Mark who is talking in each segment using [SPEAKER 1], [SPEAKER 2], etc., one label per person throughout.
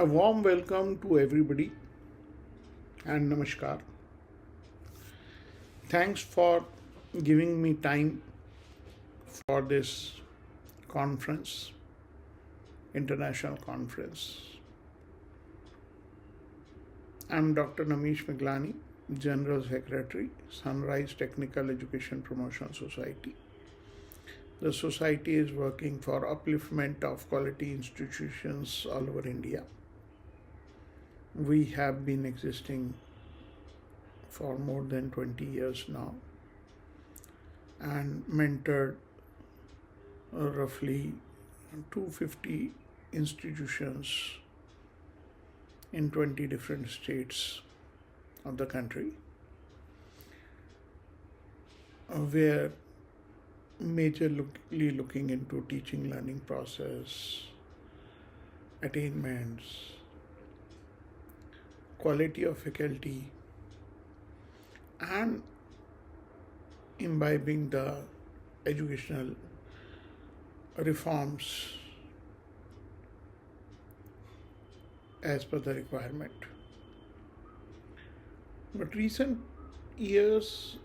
[SPEAKER 1] A warm welcome to everybody and namaskar. Thanks for giving me time for this conference, international conference. I'm Dr. N Miglani, General Secretary, Sunrise Technical Education Promotion Society. The society is working for upliftment of quality institutions all over India. We have been existing for more than 20 years now and mentored roughly 250 institutions in 20 different states of the country, where majorly looking into teaching learning process, attainments, quality of faculty, and imbibing the educational reforms as per the requirement. But recent years,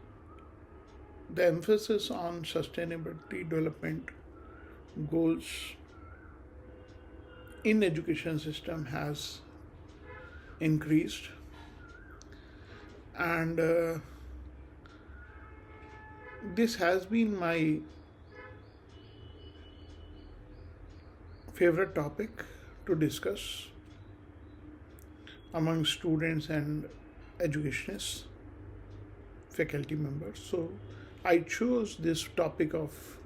[SPEAKER 1] the emphasis on sustainability development goals in education system has increased, and this has been my favorite topic to discuss among students and educationists, faculty members. So I chose this topic of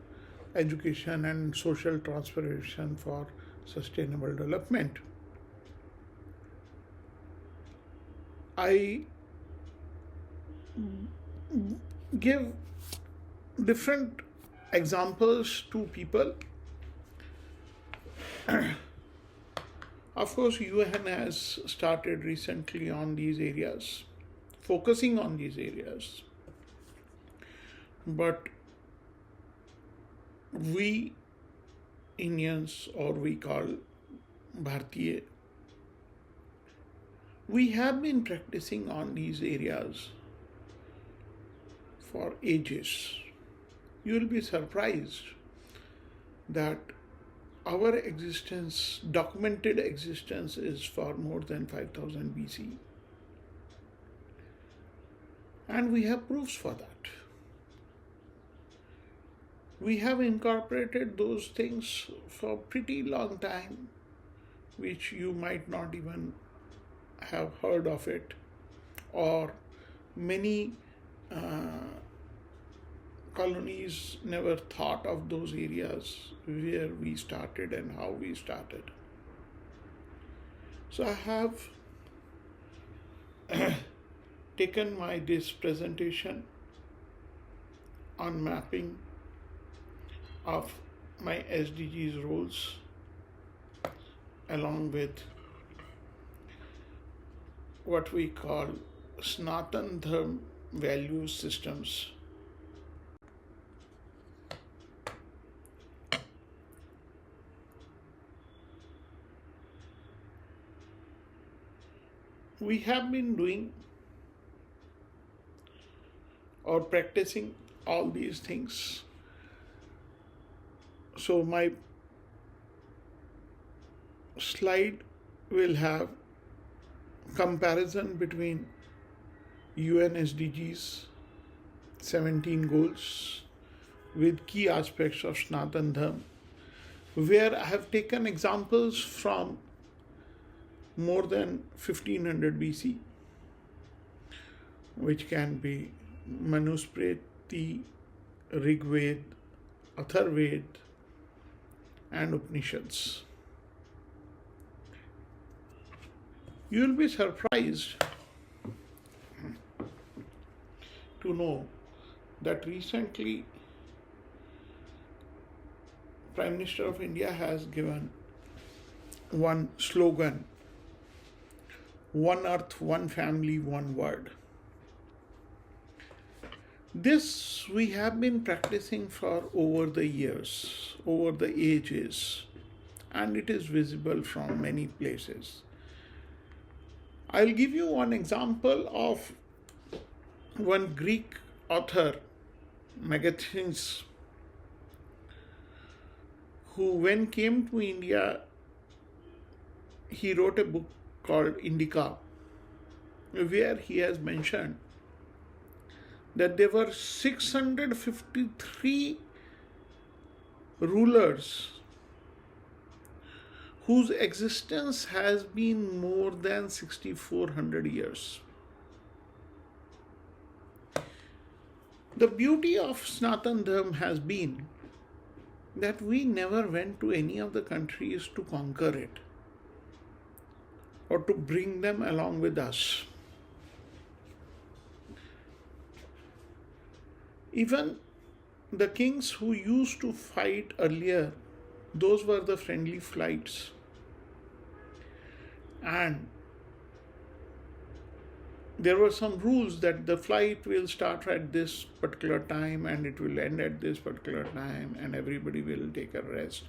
[SPEAKER 1] education and social transformation for sustainable development. I give different examples to people. Of course, UN has started recently on these areas, focusing on these areas. But we Indians, or we call Bharatiya, we have been practicing on these areas for ages. You will be surprised that our existence, documented existence, is for more than 5000 BC. And we have proofs for that. We have incorporated those things for a pretty long time, which you might not even have heard of it, or many colonies never thought of those areas where we started and how we started. So I have taken this presentation on mapping of my SDGs roles along with what we call Sanatan Dharma value systems. We have been doing or practicing all these things. So my slide will have comparison between UN SDGs 17 goals with key aspects of Sanatan Dharma, where I have taken examples from more than 1500 BC, which can be Manusmriti, Rigved, Atharved, and Upanishads. You will be surprised to know that recently Prime Minister of India has given one slogan: one earth, one family, one word. This we have been practicing for over the years, over the ages, and it is visible from many places. I'll give you one example of one Greek author, Megasthenes, who when came to India, he wrote a book called Indica, where he has mentioned that there were 653 rulers whose existence has been more than 6,400 years. The beauty of Sanatana Dharma has been that we never went to any of the countries to conquer it or to bring them along with us. Even the kings who used to fight earlier, those were the friendly flights. And there were some rules that the flight will start at this particular time and it will end at this particular time, and everybody will take a rest.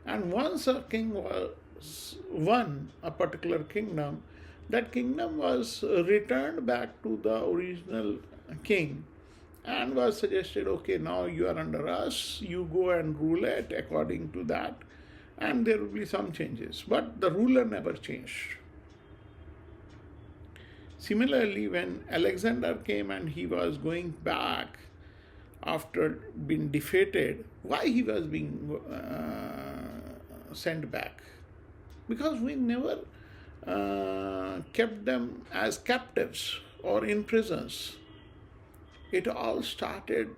[SPEAKER 1] And once a king won a particular kingdom, that kingdom was returned back to the original king and was suggested, okay, now you are under us, you go and rule it according to that, and there will be some changes. But the ruler never changed. Similarly, when Alexander came and he was going back after being defeated, why he was being sent back? Because we never kept them as captives or in prisons. It all started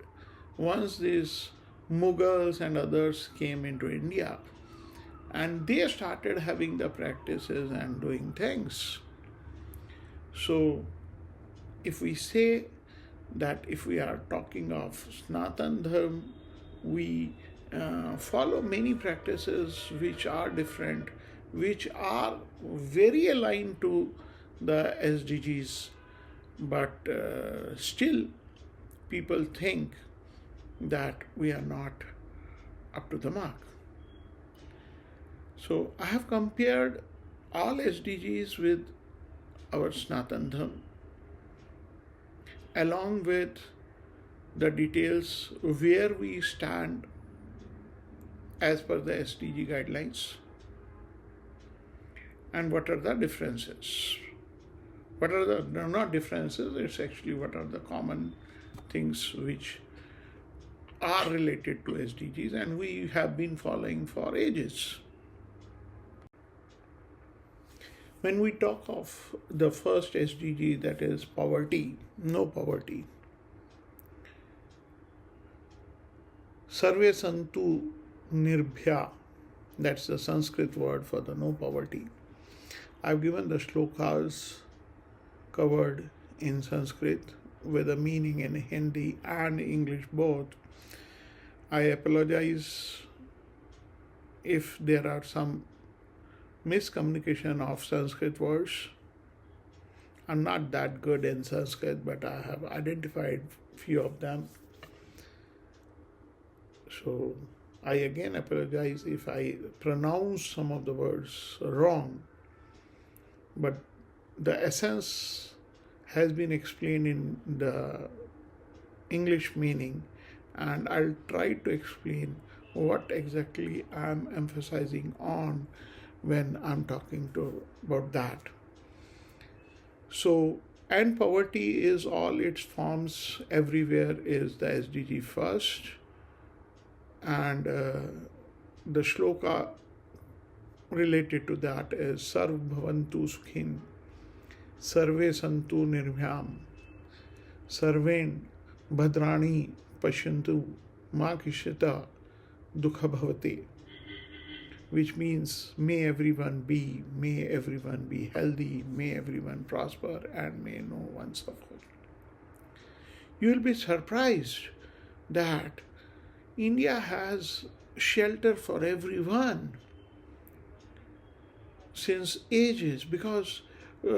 [SPEAKER 1] once these Mughals and others came into India, and they started having the practices and doing things. So, if we say that if we are talking of Sanatana Dharma, we follow many practices which are different, which are very aligned to the SDGs, but still people think that we are not up to the mark. So I have compared all SDGs with our Sanatana Dharma, along with the details where we stand as per the SDG guidelines and what are the differences. What are the, not differences, it's actually what are the common things which are related to SDGs and we have been following for ages. When we talk of the first SDG, that is poverty, no poverty, Sarve Santu Nirbhya, that's the Sanskrit word for the no poverty. I've given the shlokas covered in Sanskrit with a meaning in Hindi and English both. I apologize if there are some miscommunication of Sanskrit words. I'm not that good in Sanskrit, but I have identified few of them. So I again apologize if I pronounce some of the words wrong, but the essence has been explained in the English meaning, and I'll try to explain what exactly I'm emphasizing on when I'm talking about that. So, and poverty is all its forms everywhere is the SDG first, and the shloka related to that is Sarv Bhavantu Sukhin, Sarve Santu Nirbhyam, Sarven Bhadrani Pashyantu Ma Kishita Dukha Bhavate, which means may everyone be healthy, may everyone prosper, and may no one suffer. You will be surprised that India has shelter for everyone since ages, because we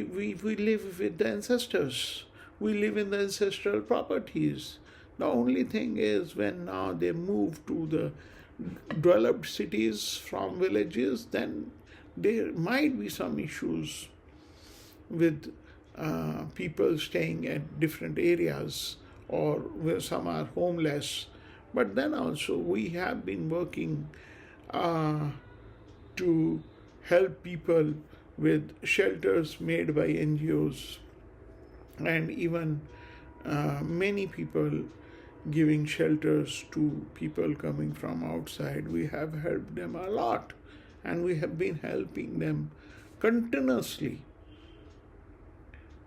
[SPEAKER 1] live with the ancestors. We live in the ancestral properties. The only thing is when now they move to the developed cities from villages, then there might be some issues with people staying at different areas, or where some are homeless. But then also we have been working to help people with shelters made by NGOs, and even many people giving shelters to people coming from outside. We have helped them a lot, and we have been helping them continuously.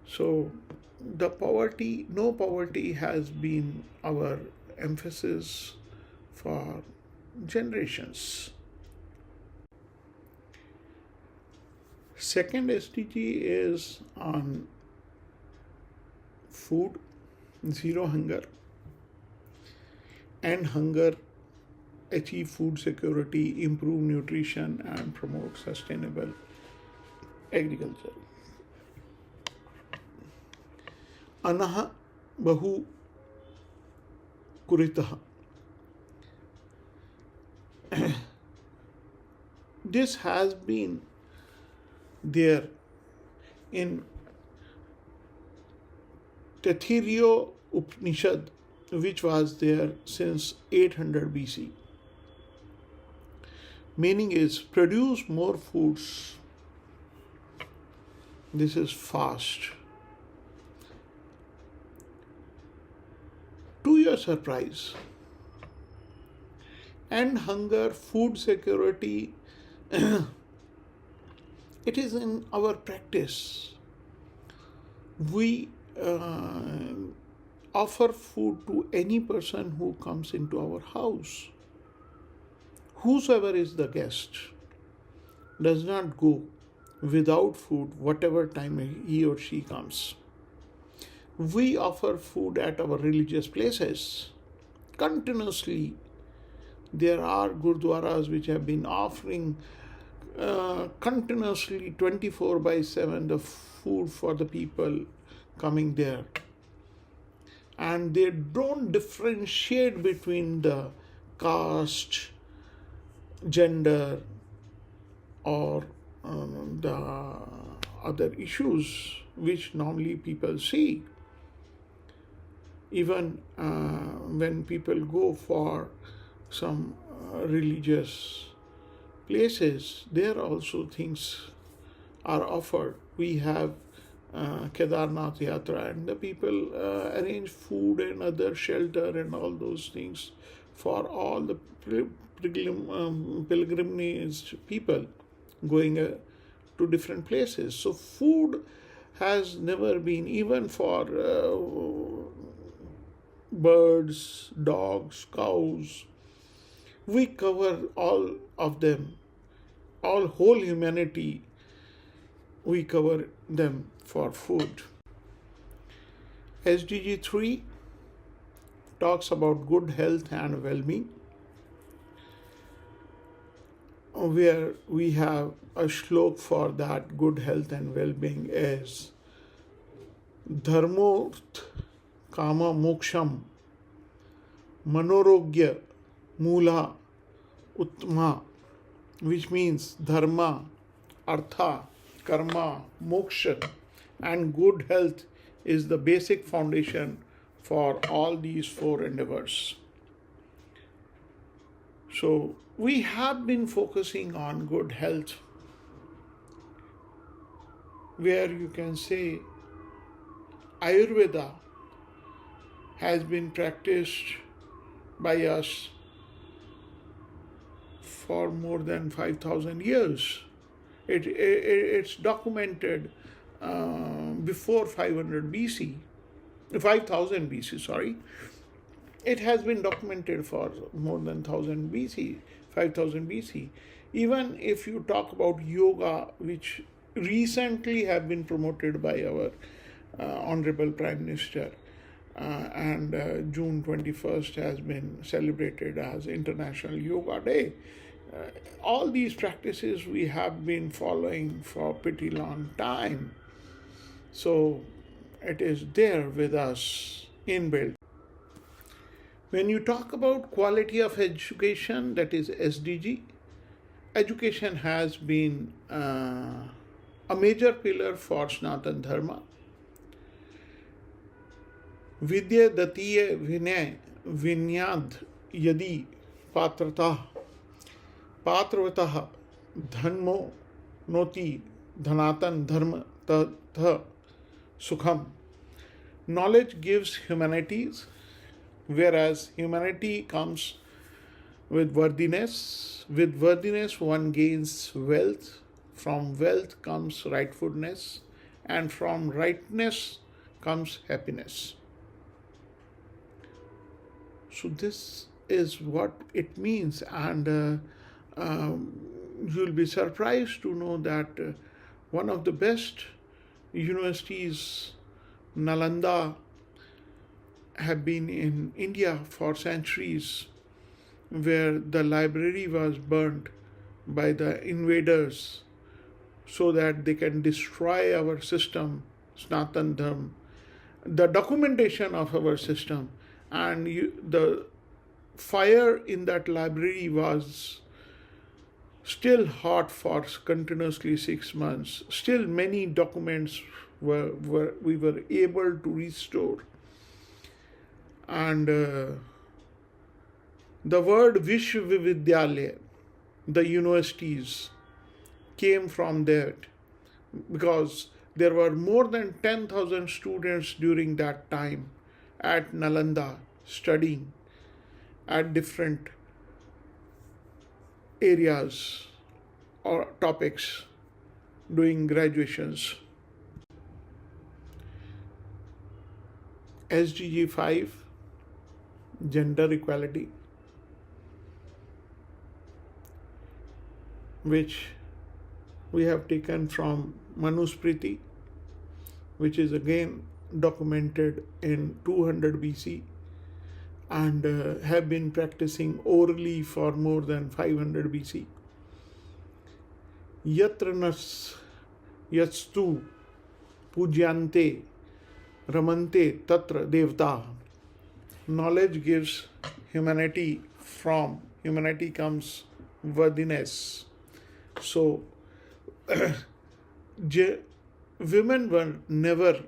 [SPEAKER 1] So no poverty has been our emphasis for generations. Second SDG is on food, zero hunger, end hunger, achieve food security, improve nutrition, and promote sustainable agriculture. Anah bahu kuritah. This has been there in Taittiriya Upanishad, which was there since 800 BC. Meaning is produce more foods. This is fast. To your surprise, and hunger, food security, it is in our practice. We offer food to any person who comes into our house. Whosoever is the guest does not go without food whatever time he or she comes. We offer food at our religious places continuously. There are gurdwaras which have been offering continuously 24/7 the food for the people coming there. And they don't differentiate between the caste, gender, or the other issues which normally people see. Even when people go for some religious places, there also things are offered. We have Kedarnath Yatra, and the people arrange food and other shelter and all those things for all the pilgrimage people going to different places. So food has never been, even for birds, dogs, cows, we cover all of them, whole humanity, we cover them for food. SDG 3 talks about good health and well-being, where we have a shlok for that. Good health and well-being is dharmorth kama moksham manorogya mula uttama, which means dharma, artha, karma, moksha, and good health is the basic foundation for all these four endeavors. So we have been focusing on good health, where you can say Ayurveda has been practiced by us for more than 5,000 years. It's documented before 500 BC, 5000 BC, sorry. It has been documented for more than 1000 BC, 5000 BC. Even if you talk about yoga, which recently have been promoted by our Honorable Prime Minister, and June 21st has been celebrated as International Yoga Day. All these practices we have been following for a pretty long time. So it is there with us inbuilt. When you talk about quality of education, that is SDG, education has been a major pillar for Sanatan Dharma. Vidya Datiya Vinay Vinyad Yadi Patratah Patravataha Dhanmo Noti Dhanatan Dharma Tatha Sukham. Knowledge gives humanities, whereas humanity comes with worthiness. With worthiness, one gains wealth. From wealth comes rightfulness, and from rightness comes happiness. So, this is what it means, and you'll be surprised to know that one of the best universities, Nalanda, have been in India for centuries, where the library was burnt by the invaders so that they can destroy our system, Sanatan Dharma, the documentation of our system. And the fire in that library was still hot for continuously 6 months. Still many documents we were able to restore. And the word Vishwavidyalaya, the universities, came from that, because there were more than 10,000 students during that time at Nalanda studying at different areas or topics, doing graduations. SDG 5, gender equality, which we have taken from Manusmriti, which is again documented in 200 BC, and have been practicing orally for more than 500 BC. Yatra nas yatstu pujyante ramante tatra devta. Knowledge gives humanity, from humanity comes worthiness. So, women were never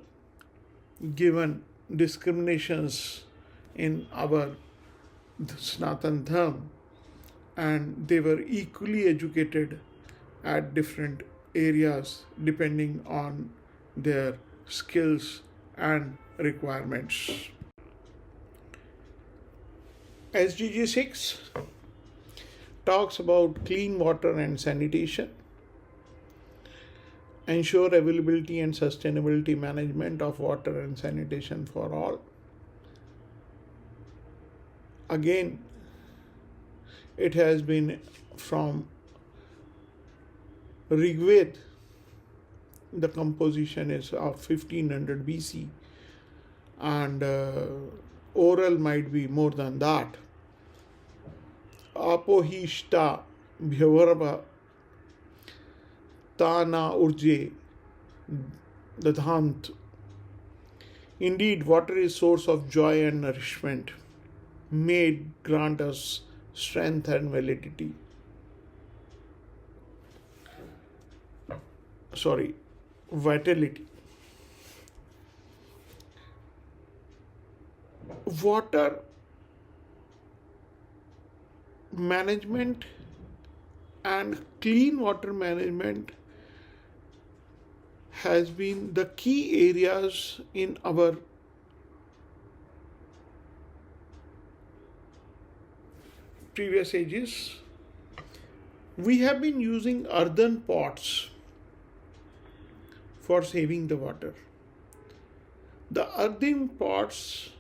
[SPEAKER 1] given discriminations in our Sanatan Dharma, and they were equally educated at different areas depending on their skills and requirements. SDG 6 talks about clean water and sanitation, ensure availability and sustainability management of water and sanitation for all. Again, it has been from Rigved. The composition is of 1500 BC, and oral might be more than that. Apohishta bhyavarva tana urje dadhant. Indeed, water is source of joy and nourishment. May it grant us strength and validity. Vitality. Water management and clean water management has been the key areas in our previous ages. We have been using earthen pots for saving the water. The earthen pots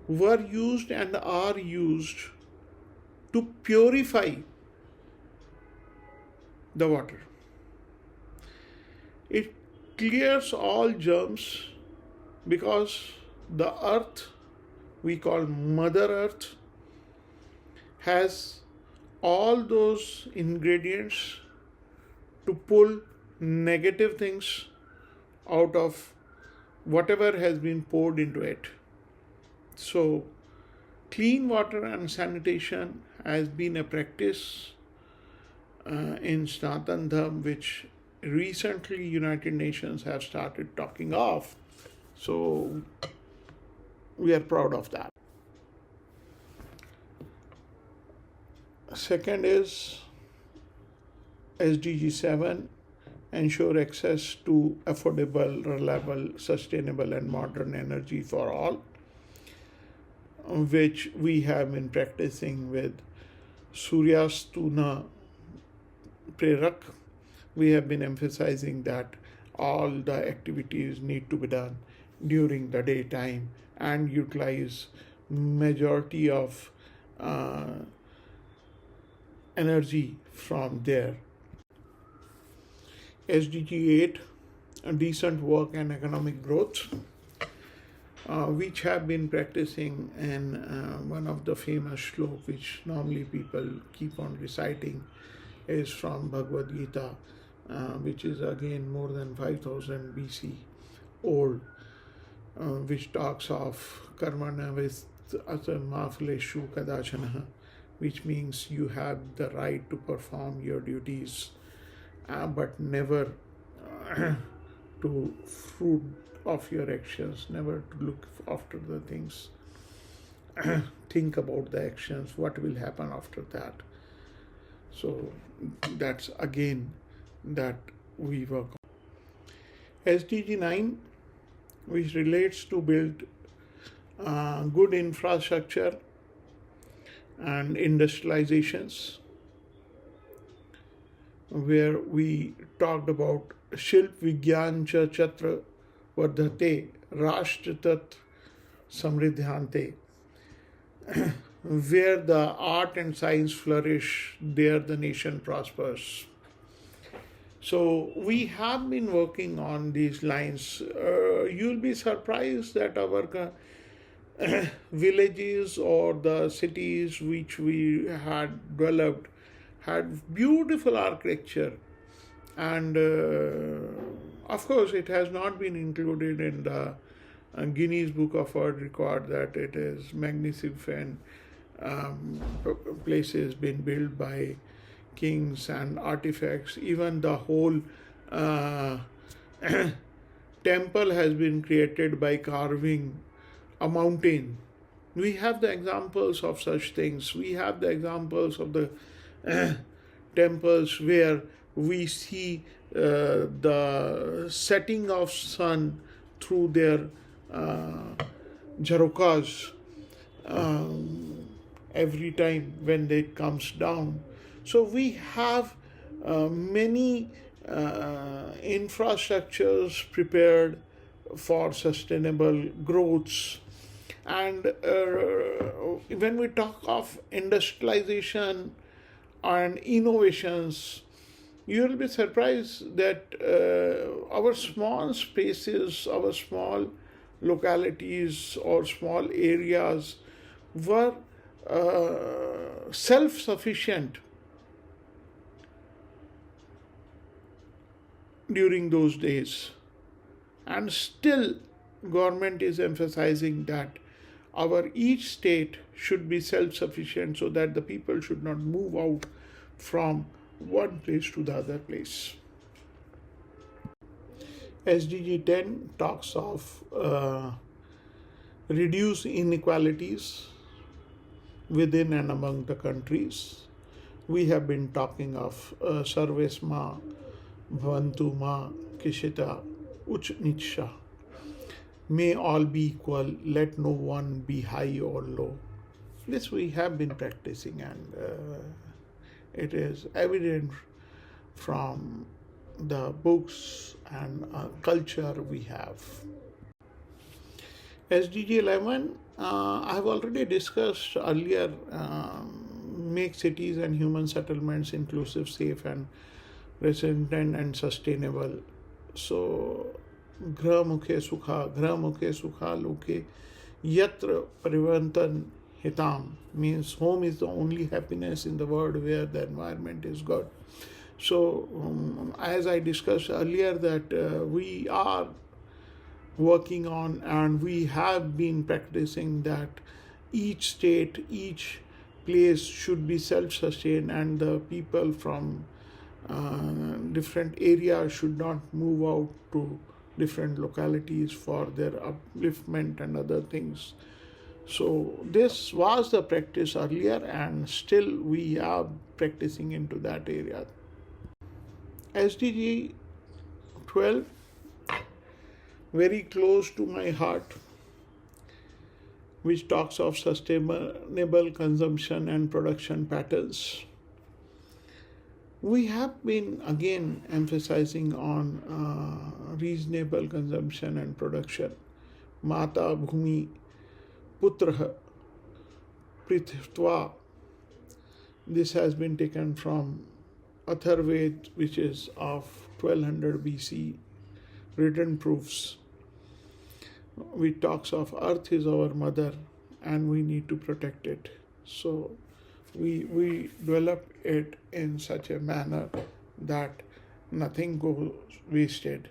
[SPEAKER 1] were used and are used to purify the water. It clears all germs, because the earth, we call Mother Earth, has all those ingredients to pull negative things out of whatever has been poured into it. So, clean water and sanitation has been a practice in Sanatan Dharma which recently United Nations have started talking of. So we are proud of that. Second is SDG 7, ensure access to affordable, reliable, sustainable and modern energy for all, which we have been practicing with Suryastuna Prerak. We have been emphasizing that all the activities need to be done during the daytime and utilize majority of energy from there. SDG 8, decent work and economic growth, which have been practicing, and one of the famous slok which normally people keep on reciting is from Bhagavad Gita, which is again more than 5000 BC old, which talks of karmana with mafleshu kadachana, which means you have the right to perform your duties, but never to fruit of your actions, never to look after the things. Think about the actions, what will happen after that. So that's again that we work on. SDG 9, which relates to build good infrastructure and industrializations, where we talked about Shilp Vigyan Cha Chatra Vardhate Rashtra Tat Samriddhante, where the art and science flourish, there the nation prospers. So we have been working on these lines. You'll be surprised that our villages or the cities which we had developed had beautiful architecture, and of course it has not been included in the Guinness Book of World Record that it is magnificent places been built by kings and artifacts. Even the whole temple has been created by carving a mountain. We have the examples of such things. We have the examples of the temples where we see the setting of sun through their jharokas every time when it comes down. So we have many infrastructures prepared for sustainable growths. And when we talk of industrialization and innovations, you will be surprised that our small spaces, our small localities or small areas were self-sufficient during those days. And still government is emphasizing that our each state should be self-sufficient so that the people should not move out from one place to the other place. SDG 10 talks of reduce inequalities within and among the countries. We have been talking of Sarves Ma, Bhavantu Ma, Kishita, Uch Nicha. May all be equal, let no one be high or low. This we have been practicing, and it is evident from the books and culture we have. SDG 11, I have already discussed earlier, make cities and human settlements inclusive, safe and resilient and sustainable. So, Gra Mukhe Sukha Loke Yatra Parivantan Hitam means home is the only happiness in the world where the environment is good. So, as I discussed earlier, that we are working on and we have been practicing that each state, each place should be self-sustained, and the people from different areas should not move out to different localities for their upliftment and other things. So this was the practice earlier, and still we are practicing into that area. SDG 12, very close to my heart, which talks of sustainable consumption and production patterns. We have been again emphasizing on reasonable consumption and production. Mata Bhumi Putrah Prithva. This has been taken from Atharved, which is of 1200 BC, written proofs, which talks of earth is our mother and we need to protect it. So we develop it in such a manner that nothing goes wasted.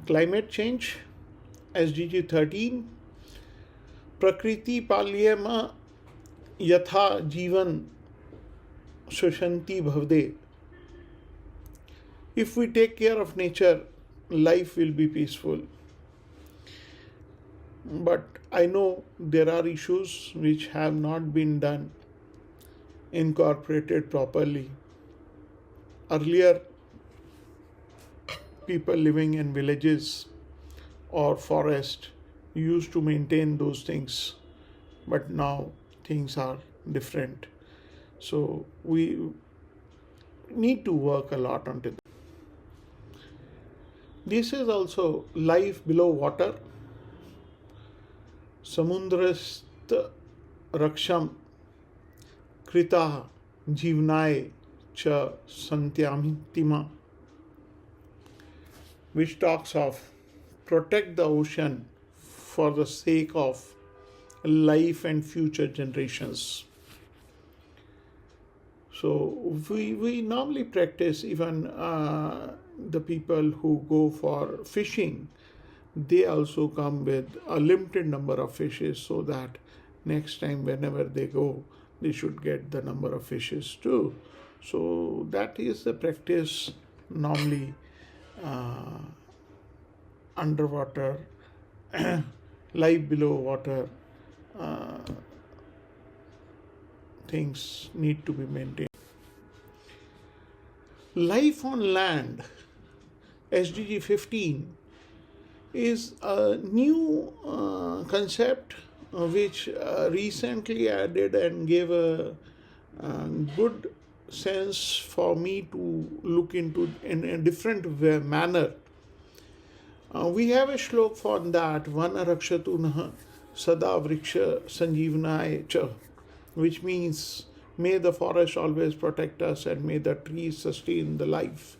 [SPEAKER 1] Climate change, SDG 13, Prakriti Palyama Yatha Jivan Shashanti Bhavde. If we take care of nature, life will be peaceful. But I know there are issues which have not been done, incorporated properly. Earlier, people living in villages or forest used to maintain those things, but now things are different. So we need to work a lot on it. This is also life below water. Samundrast raksham krita jivnai cha santyamitima, which talks of protect the ocean for the sake of life and future generations. So we normally practice, even the people who go for fishing, they also come with a limited number of fishes so that next time whenever they go, they should get the number of fishes too. So that is the practice normally underwater, life below water, things need to be maintained. Life on land, SDG 15, is a new concept which recently added and gave a good sense for me to look into in a different manner. We have a shlok for that, Vana Rakshatu Nah Sada Vriksha Sanjeevnaya Cha, which means may the forest always protect us and may the trees sustain the life.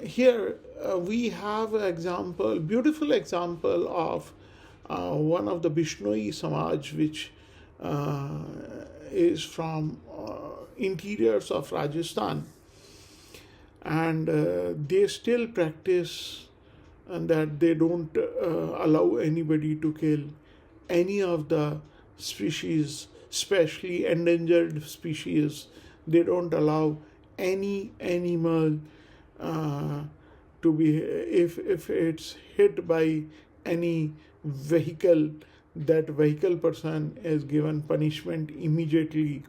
[SPEAKER 1] Here we have an example, beautiful example of one of the Bishnoi Samaj, which is from interiors of Rajasthan, and they still practice and that they don't allow anybody to kill any of the species, especially endangered species. They don't allow any animal to be, if it's hit by any vehicle, that vehicle person is given punishment immediately,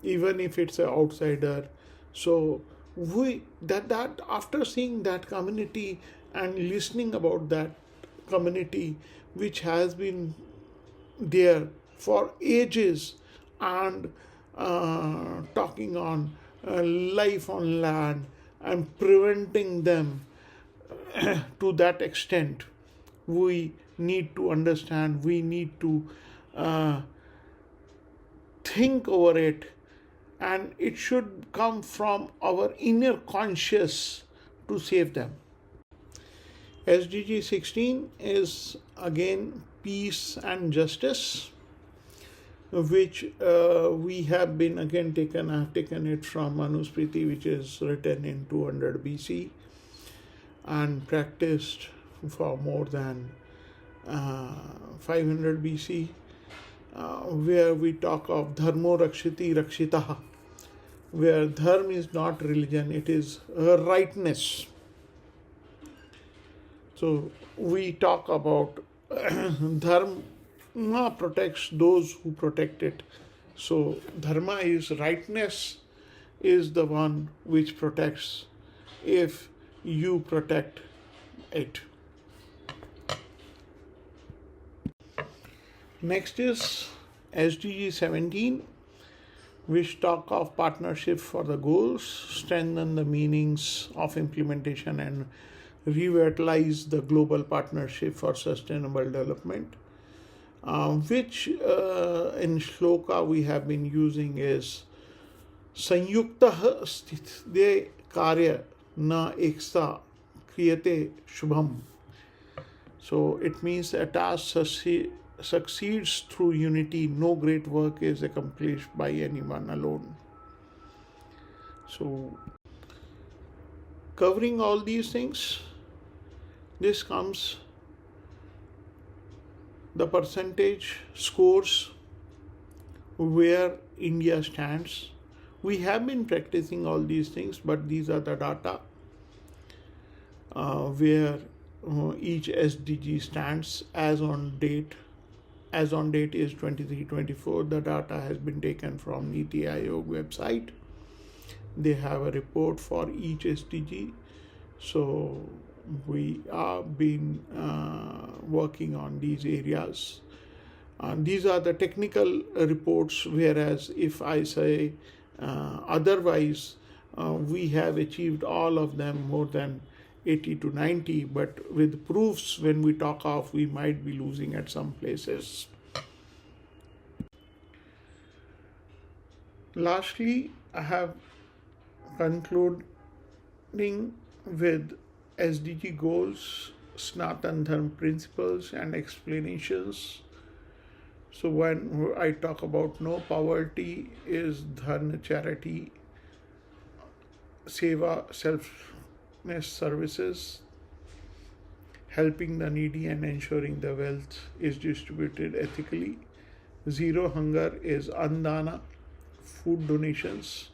[SPEAKER 1] even if it's an outsider. So we that after seeing that community and listening about that community, which has been there for ages, and talking on life on land and preventing them to that extent, we need to understand, we need to think over it, and it should come from our inner conscious to save them. SDG 16 is again peace and justice, which we have been again taken. I have taken it from Manusmriti, which is written in 200 BC and practiced for more than 500 BC. where we talk of dharmo rakshiti rakshitaha, where dharma is not religion, it is rightness. So we talk about dharma protects those who protect it. So dharma is rightness, is the one which protects if you protect it. Next is SDG 17, which talk of partnership for the goals, strengthen the meanings of implementation, and revitalize the global partnership for sustainable development, which in shloka we have been using is संयुक्तः स्थिते कार्य न एकसा क्रियते Shubham. So it means a task succeeds through unity. No great work is accomplished by anyone alone. So covering all these things, this comes the percentage scores where India stands. We have been practicing all these things, but these are the data where each SDG stands as on date. As on date is 23-24. The data has been taken from Niti Aayog website. They have a report for each SDG. So we have been working on these areas. These are the technical reports, whereas if I say otherwise, we have achieved all of them more than 80 to 90, but with proofs, when we talk of, we might be losing at some places. Lastly, I have concluding with SDG goals, Sanatan Dharma principles and explanations. So when I talk about no poverty is dharma, charity, seva, selfless services, helping the needy and ensuring the wealth is distributed ethically. Zero hunger is andana, food donations.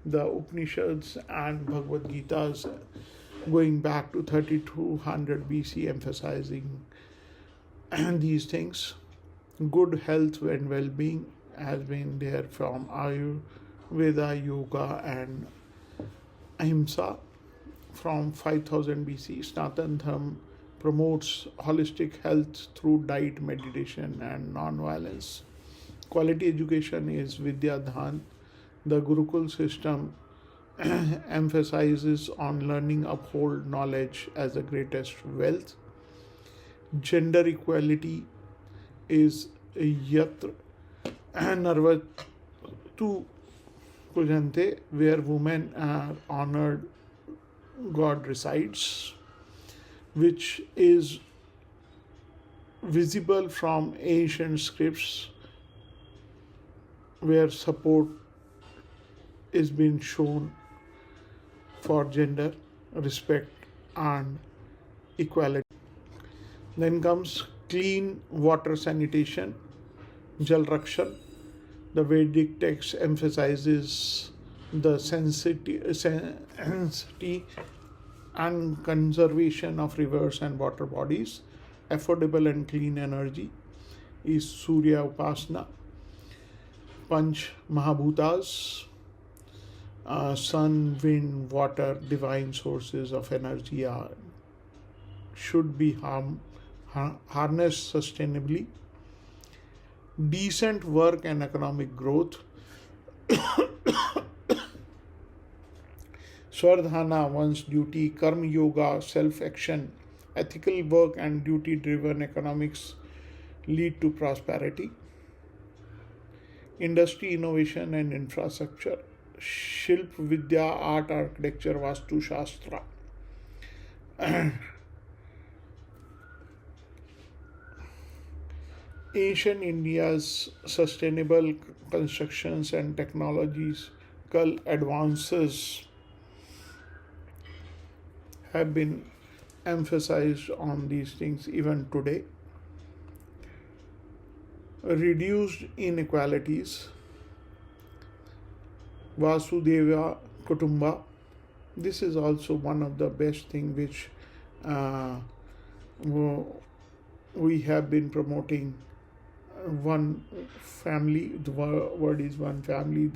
[SPEAKER 1] The Upanishads and Bhagavad Gita's going back to 3200 BC emphasizing these things. Good health and well-being has been there from Ayurveda, Yoga and Ahimsa from 5000 BC. Sanatan Dharma promotes holistic health through diet, meditation and non-violence. Quality education is Vidya Dhan. The Gurukul system emphasizes on learning, uphold knowledge as the greatest wealth. Gender equality is Yatra Narvatu Kujante, where women are honored, God resides, which is visible from ancient scripts where support is being shown for gender, respect and equality. Then comes clean water sanitation, Jal Rakshan. The Vedic text emphasizes the sensitivity and conservation of rivers and water bodies. Affordable and clean energy is Surya Upasana. Panch Mahabhutas, sun, wind, water, divine sources of energy should be harnessed sustainably. Decent work and economic growth. Swardhana, one's duty. Karma Yoga, self-action. Ethical work and duty-driven economics lead to prosperity. Industry, innovation and infrastructure. Shilp Vidya, art, architecture, Vastu Shastra. Ancient India's sustainable constructions and technological advances have been emphasized on these things even today. reduced inequalities, Vasudeva Kutumba. This is also one of the best things which we have been promoting. One family, the word is one family.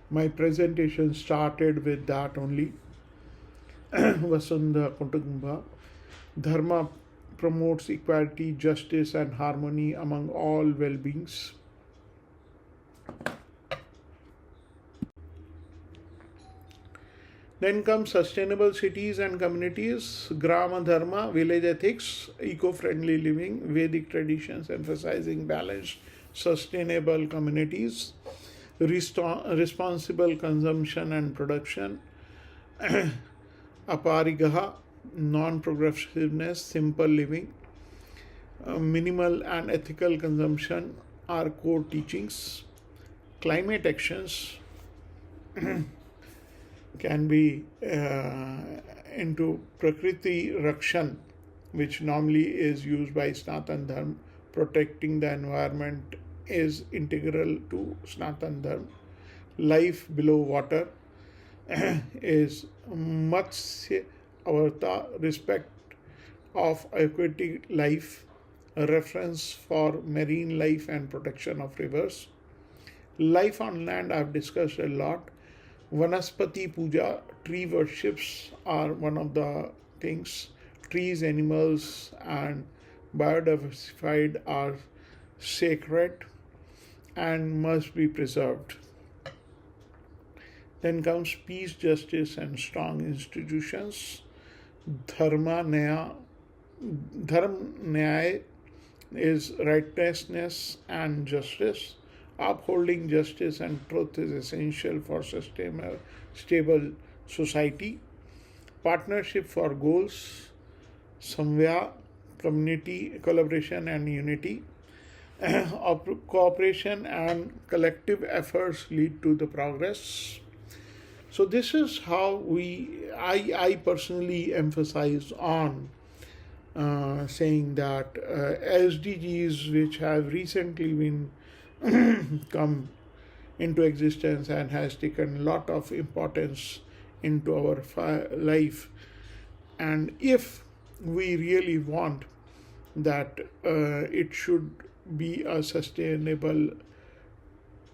[SPEAKER 1] My presentation started with that only. Vasudha Kutumba. Dharma promotes equality, justice, and harmony among all well beings. Then comes sustainable cities and communities, Grama Dharma, village ethics, eco-friendly living, Vedic traditions emphasizing balanced, sustainable communities, responsible consumption and production, Aparigaha, non-progressiveness, simple living, minimal and ethical consumption are core teachings. Climate actions can be into Prakriti Rakshan, which normally is used by Sanatan Dharma. Protecting the environment is integral to Sanatan Dharma. Life below water is Matsya Avarta, respect of aquatic life, a reference for marine life and protection of rivers. Life on land I've discussed a lot. Vanaspati Puja, tree worships are one of the things. Trees, animals, and biodiversified are sacred and must be preserved. Then comes peace, justice, and strong institutions. Dharma Nyaya is righteousness and justice. Upholding justice and truth is essential for stable society. Partnership for goals, Samvya, community, collaboration and unity. Cooperation and collective efforts lead to the progress. So this is how I personally emphasize on saying that SDGs, which have recently been come into existence and has taken a lot of importance into our life, and if we really want that it should be a sustainable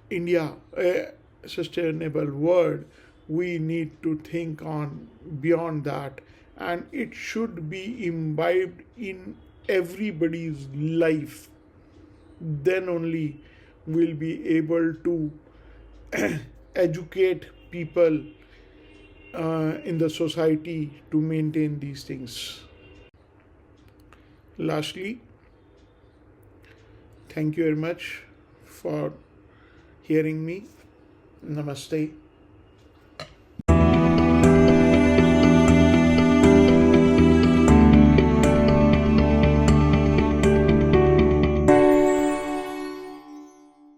[SPEAKER 1] India, a sustainable world, we need to think on beyond that, and it should be imbibed in everybody's life. Then only we'll be able to educate people in the society to maintain these things. Lastly, thank you very much for hearing me. Namaste.